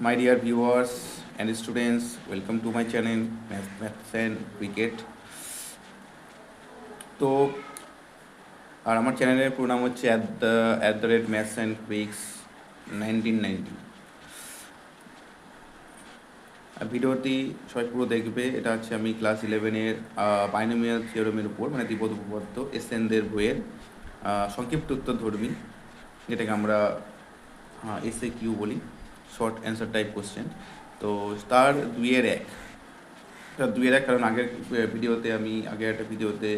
My dear viewers and students, welcome to my channel Maths and Cricket. তো আর আমার চ্যানেলের পুরো নাম হচ্ছে @maths and Quicks 1990। ভিডিওটি সবাই পুরো দেখবে। এটা হচ্ছে আমি ক্লাস 11-এর বাইনোমিয়াল থিওরেমের উপর মানে দ্বিপদ উপপাদ্য SN দের বইয়ের সংক্ষিপ্ত উত্তরধর্মী, যেটাকে আমরা SAQ বলি, শর্ট অ্যান্সার টাইপ কোশ্চেন। তো তার 2-এর 1 কারণ আগের ভিডিওতে আমি একটা ভিডিওতে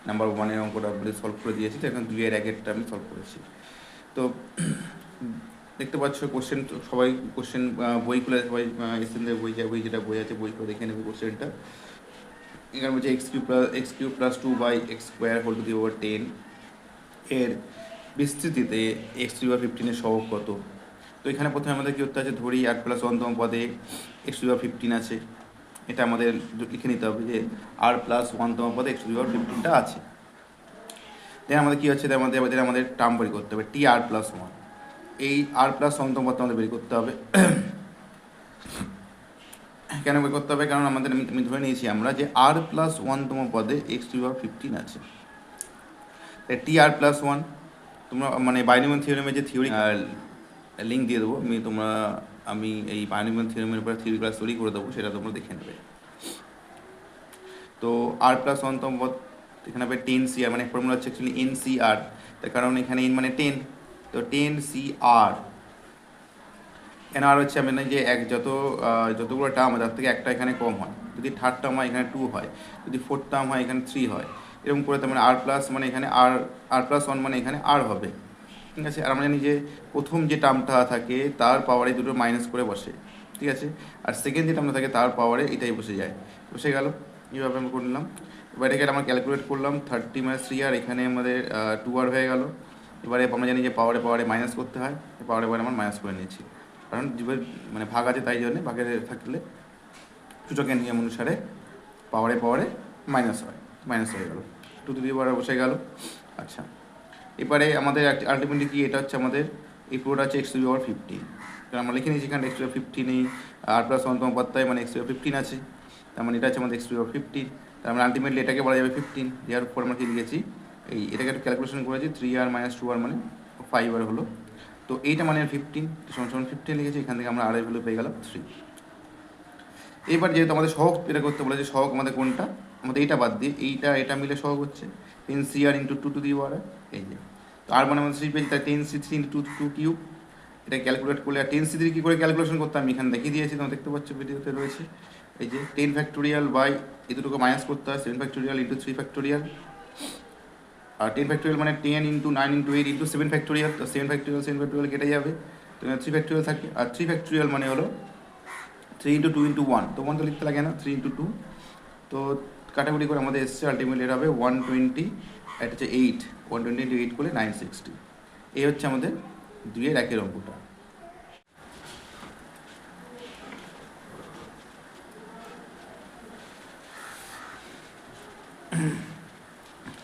নাম্বার 1-এর অঙ্কটা বলে সলভ করে দিয়েছি, তো এখন 2-এর 1-এরটা আমি সলভ করেছি। তো দেখতে পাচ্ছ কোশ্চেন, সবাই কোশ্চেন বই খুলে সবাই SN দের বই যেটা বই আছে বই করে দেখে নেবে কোশ্চেনটা। এখানে বলছে x³ + 2/x² 10 এর বিস্তৃতিতে x⁵ এর সহগ কত। তো এখানে প্রথমে আমাদের কী করতে আছে, ধরি r+1তম পদে x⁵ আছে, এটা আমাদের লিখে নিতে হবে যে r+1তম পদে x⁵ আছে। দেন আমাদের কী হচ্ছে, আমাদের টার্ম বের করতে হবে tr+1। এই r+1তম পদটা আমাদের বের করতে হবে। কেন বের করতে হবে? কারণ আমি ধরে নিয়েছি আমরা যে r+1তম পদে x⁵ আছে। tr+1 তোমরা মানে বাইনোমিয়াল থিওরেমের যে থিওরি লিঙ্ক দিয়ে দেবো আমি এই বাইনোমিয়াল থিওরেমের উপরে থিওরি ক্লাস তৈরি করে দেবো, সেটা তোমরা দেখে নেবে। তো r+1তম পদ এখানে হবে 10cr, মানে ফর্মুলা হচ্ছে অ্যাকচুয়ালি NCR, তার কারণ এখানে n মানে 10, তো 10cr। এখানে আর হচ্ছে আমি যে যতগুলো টার্ম হয় তার থেকে একটা এখানে কম হয়, যদি থার্ড টার্ম হয় এখানে 2 হয়, যদি ফোর্থ টার্ম হয় এখানে 3 হয়, এরকম করে। তার মানে r+ মানে এখানে r+1 মানে এখানে r হবে, ঠিক আছে। আর আমরা জানি যে প্রথম যে টার্মটা থাকে তার পাওয়ারে দুটো মাইনাস করে বসে, ঠিক আছে। আর সেকেন্ড যে টার্মটা থাকে তার পাওয়ারে এটাই বসে গেল। এইভাবে আমরা করলাম। এবার এটাকে আমরা ক্যালকুলেট করলাম, 30 - 3r, এখানে আমাদের 2r হয়ে গেল। এবারে আমরা জানি যে পাওয়ারে মাইনাস করতে হয়, পাওয়ারে আমরা মাইনাস করে নিয়েছি, কারণ যেভাবে মানে ভাগ আছে তাই জন্যে ভাগের থাকলে সূচকের নিয়ম অনুসারে পাওয়ারে মাইনাস হয়ে গেল, 2 বসে গেল। আচ্ছা, এবারে আমাদের আলটিমেটলি কি, এটা হচ্ছে আমাদের এই পুরোটা হচ্ছে x⁵, কারণ আমরা লিখে নিয়েছি এখানে x⁵ নেই, r+1তম পদটায় মানে x⁵ আছে, তার মানে এটা হচ্ছে আমাদের x⁵। তার মানে আলটিমেটলি এটাকে বলা যাবে 15। দেওয়ার পর আমরা কি লিখেছি, এটাকে একটু ক্যালকুলেশন করেছি, 3r - 2r মানে 5r হলো। তো এইটা মানে 15 15 লিখেছি, এখান থেকে আমরা r এর ভ্যালু পেয়ে গেলাম 3। এবার যেহেতু আমাদের সহগ এটা করতে বলেছে, সহগ আমাদের কোনটা, আমাদের এইটা বাদ দিয়ে এটা মিলে সহগ হচ্ছে 10cr × 2⁴, এই যে। তো আর মানে আমাদের 3 পেয়েছি, তাই 10c3 × 2³ এটা ক্যালকুলেট করলে। আর 10c3 কী করে ক্যালকুলেশন করতে আমি এখানে দেখিয়ে দিয়েছি, তোমরা দেখতে পাচ্ছ ভিডিওতে রয়েছে। এই যে 10 বাই এই দুটোকে মাইনাস করতে হয় 7 × 3 আর 10 মানে 10 × 9 × 8 × 7 তো 7 কেটে যাবে, তো 3 থাকে। আর 3 মানে হলো 3 × 2 × 1, তো 1 তো লিখতে লাগে না, 3 × 2, তো কাটাকুটি করে আমাদের এসছে আলটিমেটলি এটা হবে 120, এটা হচ্ছে 8, 120 × 8 করলে 960। এই হচ্ছে আমাদের 2-এর 1-এর অঙ্কটা।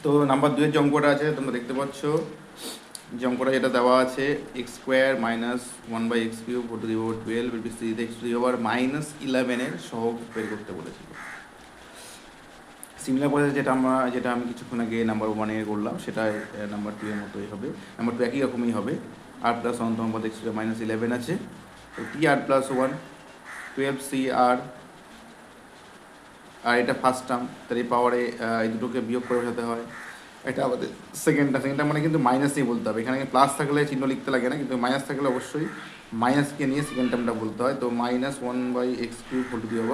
তো নাম্বার 2-এর যে অঙ্কটা আছে তোমরা দেখতে পাচ্ছ, যে অঙ্কটা যেটা দেওয়া আছে x² - 1/x³ 12 এর বিস্তৃতিতে x⁻−11 এর সহগ বের করতে বলেছিল। সিমিলার প্রসেস যেটা আমি কিছুক্ষণ আগে নাম্বার 1-এ করলাম, সেটা নাম্বার 2-এর মতোই হবে। নাম্বার 2 একই রকমই হবে, r+1তম পদে x⁻−11 আছে, তো tr+1 12cr, আর এটা ফার্স্ট টার্ম, তার এই পাওয়ারে এই দুটোকে বিয়োগ করে বসাতে হয়। এটা আমাদের সেকেন্ড টার্ম, মানে কিন্তু মাইনাস নিয়ে বলতে হবে। এখানে প্লাস থাকলে চিহ্ন লিখতে লাগে না, কিন্তু মাইনাস থাকলে অবশ্যই মাইনাসকে নিয়ে সেকেন্ড টার্মটা বলতে হয়। তো -1/x³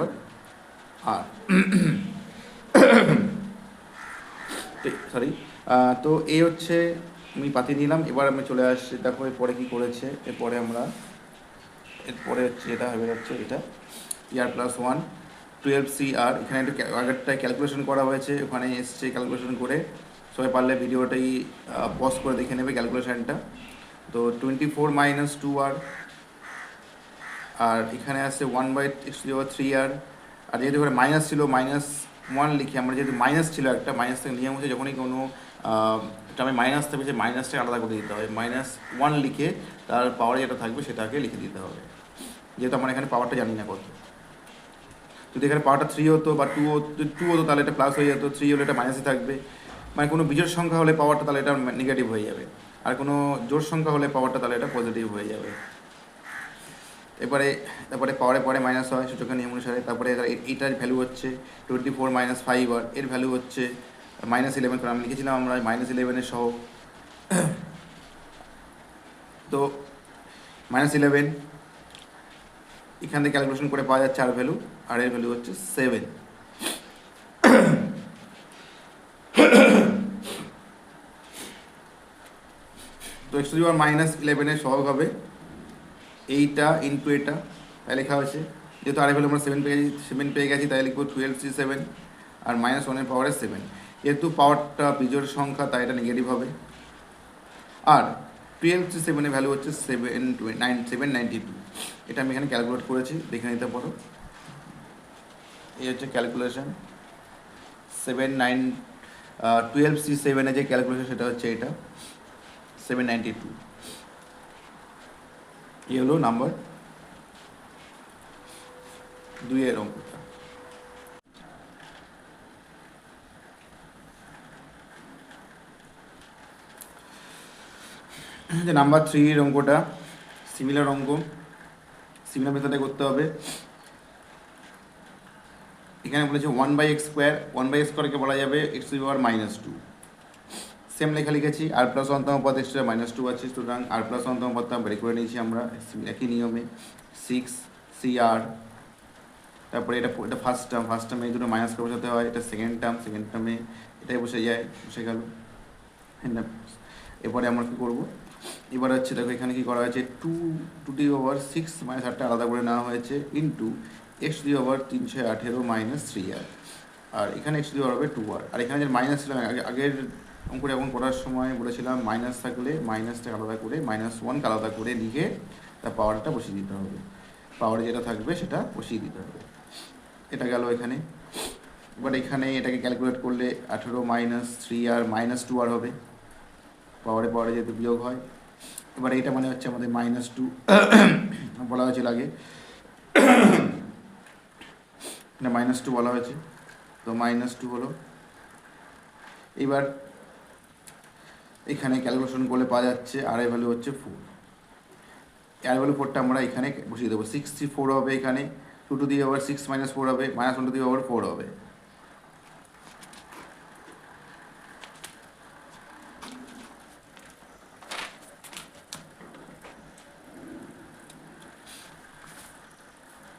আর তো এই হচ্ছে আমি পাঠিয়ে নিলাম। এবার আমি চলে আসছি, দেখো এরপরে কী করেছে। এরপরে হচ্ছে এটা হয়ে যাচ্ছে, এটা tr+1 12cr, এখানে একটু আগেরটায় ক্যালকুলেশন করা হয়েছে, ওখানে এসছে ক্যালকুলেশন করে। সবাই পারলে ভিডিওটাই পজ করে দেখে নেবে ক্যালকুলেশানটা। তো 24 - 2r, আর এখানে আসছে 1/x⁵, আর যেহেতু এখানে মাইনাস ছিল -1 লিখে আমরা, যেহেতু মাইনাস ছিল একটা, মাইনাস থেকে নিয়ম হচ্ছে যখনই কোনো টার্মে মাইনাস থাকবে সেই মাইনাসটাকে আলাদা করে দিতে হবে, -1 লিখে তার পাওয়ারে যেটা থাকবে সেটাকে লিখে দিতে হবে। যেহেতু আমরা এখানে পাওয়ারটা জানি না কত। যদি এখানে পাওয়ারটা 3 হতো বা 2 হতো তাহলে এটা প্লাস হয়ে যেত, 3 হলে এটা মাইনাসে থাকবে। মানে কোনো বিজোড় সংখ্যা হলে পাওয়ারটা তাহলে এটা নেগেটিভ হয়ে যাবে, আর কোনো জোড় সংখ্যা হলে পাওয়ারটা তাহলে এটা পজিটিভ হয়ে যাবে। তারপরে পাওয়ারে পরে মাইনাস হয় সূচকের নিয়ম অনুসারে। তারপরে এইটার ভ্যালু হচ্ছে 24 - 5, আর এর ভ্যালু হচ্ছে -11, কারণ আমি লিখেছিলাম আমরা -11 সহ। তো -11 এখান থেকে ক্যালকুলেশন করে পাওয়া যাচ্ছে আর ভ্যালু, আর এর ভ্যালু হচ্ছে 7। তো -11 সহগ হবে এইটা ইন্টু এটা, তাই লেখা হয়েছে। যেহেতু আর ভ্যালু আমরা 7 পেয়ে গেছি তাই লিখবো 12c7 আর -1 পাওয়ারে 7। যেহেতু পাওয়ারটা বিজোড় সংখ্যা তাই এটা নেগেটিভ হবে। আর 12c7 ভ্যালু হচ্ছে 792। এটা আমি এখানে ক্যালকুলেট করেছি, দেখে নিতে পারো। এই হচ্ছে ক্যালকুলেশন 12c7 যে ক্যালকুলেশন সেটা হচ্ছে এটা 792। এই হলো নাম্বার 2 এর অঙ্কটা। যে নাম্বার 3 এর অঙ্কটা সিমিলার অঙ্ক, সিমিলার মেথডে করতে হবে। এখানে বলেছে 1/x², 1/x²কে বলা যাবে x⁻²। সেম লেখা লিখেছি, আর প্লাস অন্তম পদ x⁻² আছে, সুতরাং আর প্লাস অন্তম পদটা বের করে নিয়েছি আমরা একই নিয়মে 6cr। তারপরে এটা ফার্স্ট টার্মে এই দুটো মাইনাস করে বসাতে হয়, এটা সেকেন্ড টার্মে এটাই বসে গেল। এরপরে আমরা কী করবো, এবার হচ্ছে দেখো এখানে কী করা হয়েছে 2^6 -8টা আলাদা করে নেওয়া হয়েছে ইন্টু x⁻318 - 3r, আর এখানে x হবে 2r। আর এখানে যে মাইনাস ছিল আগের অঙ্কটা এখন করার সময় বলেছিলাম মাইনাস থাকলে মাইনাসটাকে আলাদা করে -1কে আলাদা করে লিখে তার পাওয়ারটা বসিয়ে দিতে হবে, পাওয়ারে যেটা থাকবে সেটা বসিয়ে দিতে হবে। এটা গেল এখানে। এবার এখানে এটাকে ক্যালকুলেট করলে 18 - 3r -2r হবে, পাওয়ারে যেহেতু বিয়োগ হয়। এবার এইটা মানে হচ্ছে আমাদের -2 বলা হয়েছিল আগে, এটা -2 বলা হয়েছে, তো -2 হলো। এবার এখানে ক্যালকুলেশন করলে পাওয়া যাচ্ছে আর এর ভ্যালু হচ্ছে 4। আর ভ্যালু 4টা আমরা এখানে বসিয়ে দেবো, 64 হবে এখানে, 2^6 - 4 হবে, -1^4 হবে।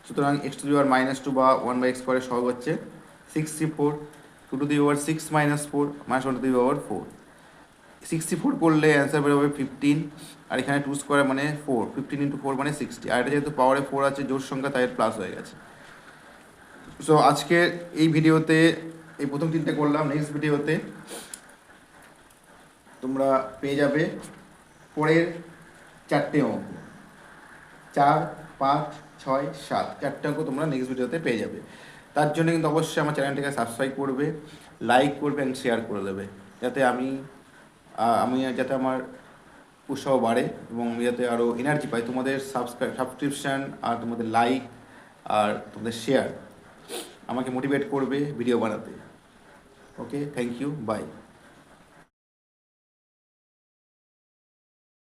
সুতরাং x⁻² বা 1/x² সহগ হচ্ছে 64, 2^6 - 4 -1^4। 64 করলে অ্যান্সার বেরোবে 15, আর এখানে 2² মানে 4, 15 × 4 মানে 60। আর এটা যেহেতু পাওয়ারে 4 আছে জোড় সংখ্যা তাই প্লাস হয়ে গেছে। সো আজকে এই ভিডিওতে এই প্রথম 3টে করলাম। নেক্সট ভিডিওতে তোমরা পেয়ে যাবে পরের 4টে অঙ্ক, 4, 5, 6, 7 4টে অঙ্ক তোমরা নেক্সট ভিডিওতে পেয়ে যাবে। তার জন্য কিন্তু অবশ্যই আমার চ্যানেলটাকে সাবস্ক্রাইব করবে, লাইক করবে অ্যান্ড শেয়ার করে দেবে, যাতে যাতে আমার উৎসাহ বাড়ে এবং আমি যাতে আরও এনার্জি পাই। তোমাদের সাবস্ক্রিপশান আর তোমাদের লাইক আর তোমাদের শেয়ার আমাকে মোটিভেট করবে ভিডিও বানাতে। ওকে, থ্যাংক ইউ, বাই।